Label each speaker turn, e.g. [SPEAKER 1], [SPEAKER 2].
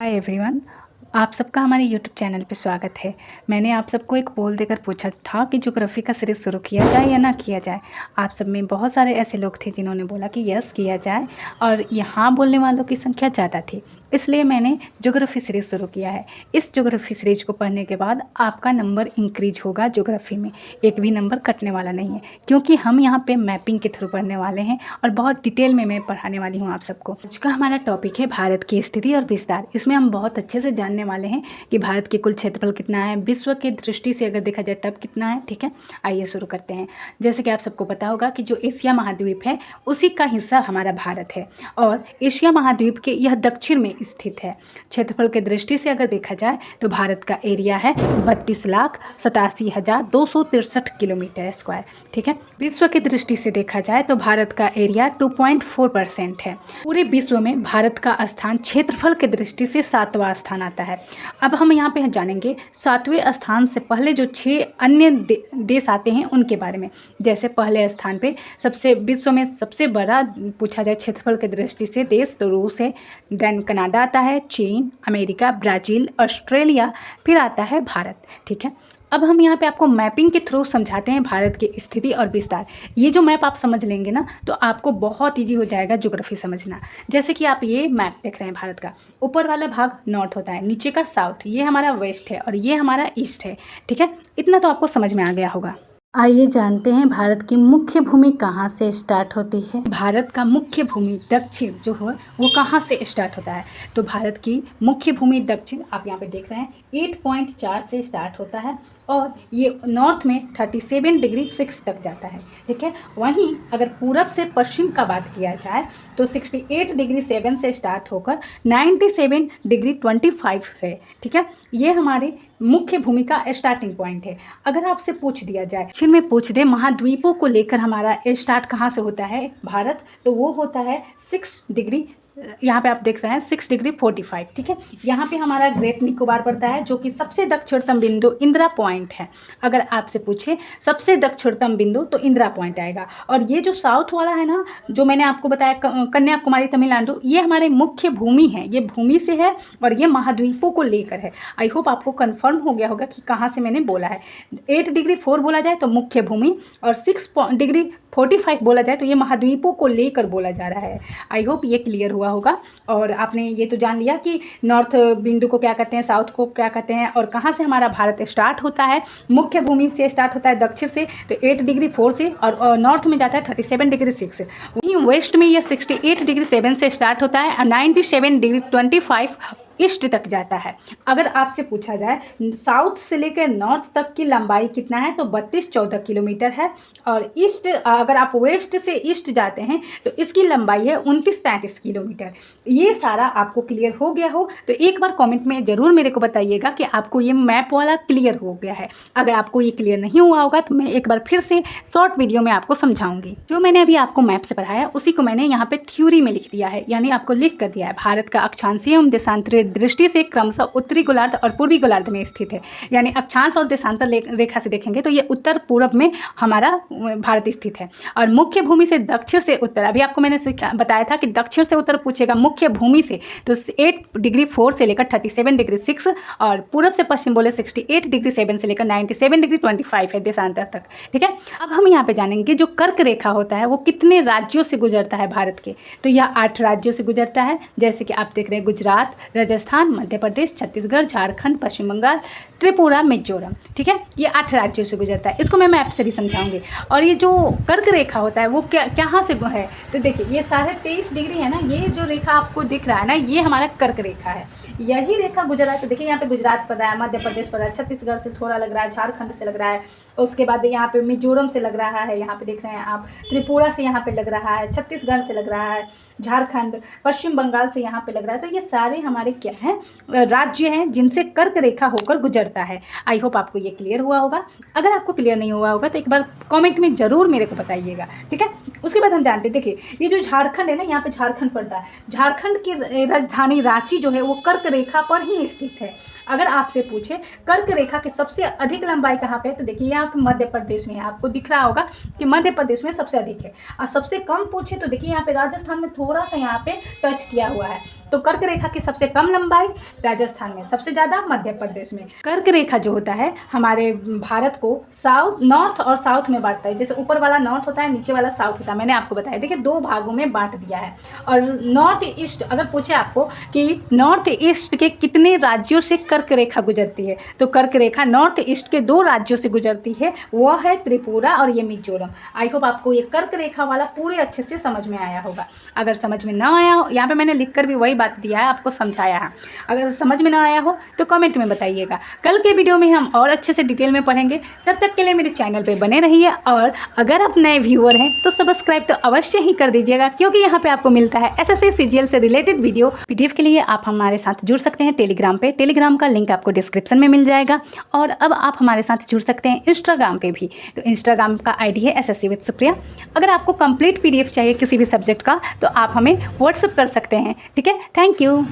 [SPEAKER 1] Hi everyone. आप सबका हमारे यूट्यूब चैनल पे स्वागत है। मैंने आप सबको एक पोल देकर पूछा था कि ज्योग्राफी का सीरीज शुरू किया जाए या ना किया जाए। आप सब में बहुत सारे ऐसे लोग थे जिन्होंने बोला कि यस किया जाए, और यहाँ बोलने वालों की संख्या ज़्यादा थी, इसलिए मैंने ज्योग्राफी सीरीज शुरू किया है। इस ज्योग्राफी सीरीज को पढ़ने के बाद आपका नंबर इंक्रीज होगा ज्योग्राफी में, एक भी नंबर कटने वाला नहीं है, क्योंकि हम यहाँ पे मैपिंग के थ्रू पढ़ने वाले हैं और बहुत डिटेल में मैं पढ़ाने वाली हूँ आप सबको। आज का हमारा टॉपिक है भारत की स्थिति और विस्तार। इसमें हम बहुत अच्छे से जानने वाले हैं कि भारत के कुल क्षेत्रफल कितना है, विश्व के दृष्टि से अगर देखा जाए तब कितना है। ठीक है, आइए शुरू करते हैं। जैसे कि आप सबको पता होगा कि जो एशिया महाद्वीप है उसी का हिस्सा हमारा भारत है, और एशिया महाद्वीप के यह दक्षिण में स्थित है। क्षेत्रफल के दृष्टि से अगर देखा जाए तो भारत का एरिया है 32,87,263 किलोमीटर स्क्वायर। ठीक है, विश्व की दृष्टि से देखा जाए तो भारत का एरिया 2.4% है। पूरे विश्व में भारत का स्थान क्षेत्रफल के दृष्टि से 7वां स्थान आता है। अब हम यहाँ पे जानेंगे 7वें स्थान से पहले जो 6 अन्य देश आते हैं उनके बारे में। जैसे पहले स्थान पे सबसे विश्व में सबसे बड़ा पूछा जाए क्षेत्रफल के दृष्टि से देश तो रूस है, देन कनाडा आता है, चीन, अमेरिका, ब्राज़ील, ऑस्ट्रेलिया, फिर आता है भारत। ठीक है, अब हम यहाँ पे आपको मैपिंग के थ्रू समझाते हैं भारत की स्थिति और विस्तार। ये जो मैप आप समझ लेंगे ना तो आपको बहुत इजी हो जाएगा ज्योग्राफी समझना। जैसे कि आप ये मैप देख रहे हैं भारत का, ऊपर वाला भाग नॉर्थ होता है, नीचे का साउथ, ये हमारा वेस्ट है और ये हमारा ईस्ट है। ठीक है, इतना तो आपको समझ में आ गया होगा। आइए जानते हैं भारत की मुख्य भूमि कहाँ से स्टार्ट होती है। भारत का मुख्य भूमि दक्षिण जो है वो कहाँ से स्टार्ट होता है, तो भारत की मुख्य भूमि दक्षिण आप यहाँ पे देख रहे हैं 8.4 से स्टार्ट होता है और ये नॉर्थ में 37 डिग्री 6 तक जाता है। ठीक है, वहीं अगर पूरब से पश्चिम का बात किया जाए तो 68 डिग्री 7 से स्टार्ट होकर 97 डिग्री 25 है। ठीक है, ये हमारी मुख्य भूमि का स्टार्टिंग पॉइंट है। अगर आपसे पूछ दिया जाए, दक्षिण में पूछ दे महाद्वीपों को लेकर हमारा स्टार्ट कहाँ से होता है भारत, तो वो होता है 6 डिग्री, यहाँ पे आप देख रहे हैं 6 डिग्री 45। ठीक है, यहाँ पे हमारा ग्रेट निकोबार पड़ता है जो कि सबसे दक्षिणतम बिंदु इंदिरा पॉइंट है। अगर आपसे पूछे सबसे दक्षिणतम बिंदु तो इंदिरा पॉइंट आएगा। और ये जो साउथ वाला है ना, जो मैंने आपको बताया कन्याकुमारी तमिलनाडु, ये हमारे मुख्य भूमि है, ये भूमि से है और ये महाद्वीपों को लेकर है। आई होप आपको कन्फर्म हो गया होगा कि कहाँ से मैंने बोला है। 8 डिग्री 4 बोला जाए तो मुख्य भूमि, और 6 डिग्री 45 बोला जाए तो ये महाद्वीपों को लेकर बोला जा रहा है। आई होप ये क्लियर हुआ होगा और आपने ये तो जान लिया कि नॉर्थ बिंदु को क्या कहते हैं, साउथ को क्या कहते हैं, और कहाँ से हमारा भारत स्टार्ट होता है। मुख्य भूमि से स्टार्ट होता है दक्षिण से तो 8 डिग्री 4 से, और नॉर्थ में जाता है 37 डिग्री 6 से। वहीं वेस्ट में ये 68 डिग्री 7 से स्टार्ट होता है और 97 डिग्री 25 ईस्ट तक जाता है। अगर आपसे पूछा जाए साउथ से लेकर नॉर्थ तक की लंबाई कितना है तो 32-14 किलोमीटर है, और ईस्ट अगर आप वेस्ट से ईस्ट जाते हैं तो इसकी लंबाई है 29-33 किलोमीटर। ये सारा आपको क्लियर हो गया हो तो एक बार कमेंट में ज़रूर मेरे को बताइएगा कि आपको ये मैप वाला क्लियर हो गया है। अगर आपको ये क्लियर नहीं हुआ होगा तो मैं एक बार फिर से शॉर्ट वीडियो में आपको समझाऊंगी। जो मैंने अभी आपको मैप से पढ़ाया उसी को मैंने यहाँ पे थ्योरी में लिख दिया है, यानी आपको लिख कर दिया है। भारत का अक्षांशीय एवं देशांतरीय दृष्टि से क्रमशः उत्तरी गोलार्ध और पूर्वी गोलार्ध में स्थित है। यानी अक्षांश और देशांतर रेखा से देखेंगे तो ये उत्तर पूर्व में हमारा भारत स्थित है। और मुख्य भूमि से दक्षिण से उत्तर, अभी आपको मैंने बताया था कि दक्षिण से उत्तर पूछेगा मुख्य भूमि से, तो 8 डिग्री 4 से लेकर 37 डिग्री 6, और पूरब से पश्चिम बोले 68 डिग्री 7 से लेकर 97 डिग्री 25 है देशांतर तक। ठीक है, अब हम यहाँ पे जानेंगे जो कर्क रेखा होता है वो कितने राज्यों से गुजरता है भारत के, तो यह 8 राज्यों से गुजरता है। जैसे कि आप देख रहे हैं गुजरात, राजस्थान, मध्य प्रदेश, छत्तीसगढ़, झारखंड, पश्चिम बंगाल, त्रिपुरा, मिजोरम। ठीक है, ये 8 राज्यों से गुजरता है। इसको मैं मैप से भी समझाऊंगी। और ये जो कर्क रेखा होता है वो कहाँ से है, तो देखिए ये 23.5 डिग्री है ना, ये जो रेखा आपको दिख रहा है ना, ये हमारा कर्क रेखा है। यही रेखा गुजरा है तो देखिए यहाँ पे गुजरात पड़ रहा है, मध्य प्रदेश पड़ रहा है, छत्तीसगढ़ से थोड़ा लग रहा है, झारखंड से लग रहा है, और उसके बाद यहाँ पे मिजोरम से लग रहा है, यहाँ पे देख रहे हैं आप, त्रिपुरा से यहाँ पे लग रहा है, छत्तीसगढ़ से लग रहा है, झारखंड, पश्चिम बंगाल से यहाँ पे लग रहा है। तो ये सारे हमारे क्या हैं, राज्य हैं जिनसे कर्क रेखा होकर गुजरता है। आई होप आपको ये क्लियर हुआ होगा। अगर आपको क्लियर नहीं हुआ होगा तो एक बार कमेंट में ज़रूर मेरे को बताइएगा। ठीक है, उसके बाद हम जानते हैं, देखिए ये जो झारखंड है ना, यहाँ पे झारखंड पड़ता है। झारखंड की राजधानी रांची जो है वो कर्क रेखा पर ही स्थित है। अगर आपसे पूछे कर्क रेखा की सबसे अधिक लंबाई कहाँ पे है, तो देखिए यहाँ पे मध्य प्रदेश में है। आपको दिख रहा होगा कि मध्य प्रदेश में सबसे अधिक है। और सबसे कम पूछे तो देखिए यहाँ पे राजस्थान में थोड़ा सा यहाँ पे टच किया हुआ है। तो कर्क रेखा की सबसे कम कम लंबाई, राजस्थान में सबसे ज़्यादा, मध्य प्रदेश में। कर्क रेखा जो होता है हमारे भारत को नॉर्थ और साउथ में बांटता है। जैसे ऊपर वाला नॉर्थ होता है, नीचे वाला साउथ होता है। मैंने आपको बताया, देखिए 2 भागों में बांट दिया है। और नॉर्थ ईस्ट, अगर पूछे आपको कि नॉर्थ ईस्ट के कितने राज्यों से कर्क रेखा गुजरती है, तो कर्क रेखा नॉर्थ ईस्ट के 2 राज्यों से गुजरती है, वो है त्रिपुरा और ये मिजोरम। आई होप आपको ये कर्क रेखा वाला पूरे अच्छे से समझ में आया होगा। अगर समझ में ना आया हो, यहाँ पे मैंने लिखकर भी वही बात दिया है, आपको समझाया है। अगर समझ में ना आया हो तो कमेंट में बताइएगा। कल के वीडियो में हम और अच्छे से डिटेल में पढ़ेंगे। तब तक के लिए मेरे चैनल पे बने रहिए, और अगर आप नए व्यूअर हैं तो सब्सक्राइब तो अवश्य ही कर दीजिएगा, क्योंकि यहाँ पे आपको मिलता है एसएससी सीजीएल से रिलेटेड वीडियो। पीडीएफ के लिए आप हमारे साथ जुड़ सकते हैं टेलीग्राम पे। टेलीग्राम का लिंक आपको डिस्क्रिप्शन में मिल जाएगा। और अब आप हमारे साथ जुड़ सकते हैं इंस्टाग्राम पे भी। तो इंस्टाग्राम का आईडी है SSC विद सुप्रिया। अगर आपको कंप्लीट पीडीएफ चाहिए किसी भी सब्जेक्ट का तो आप हमें व्हाट्सअप कर सकते हैं। ठीक है, थैंक यू।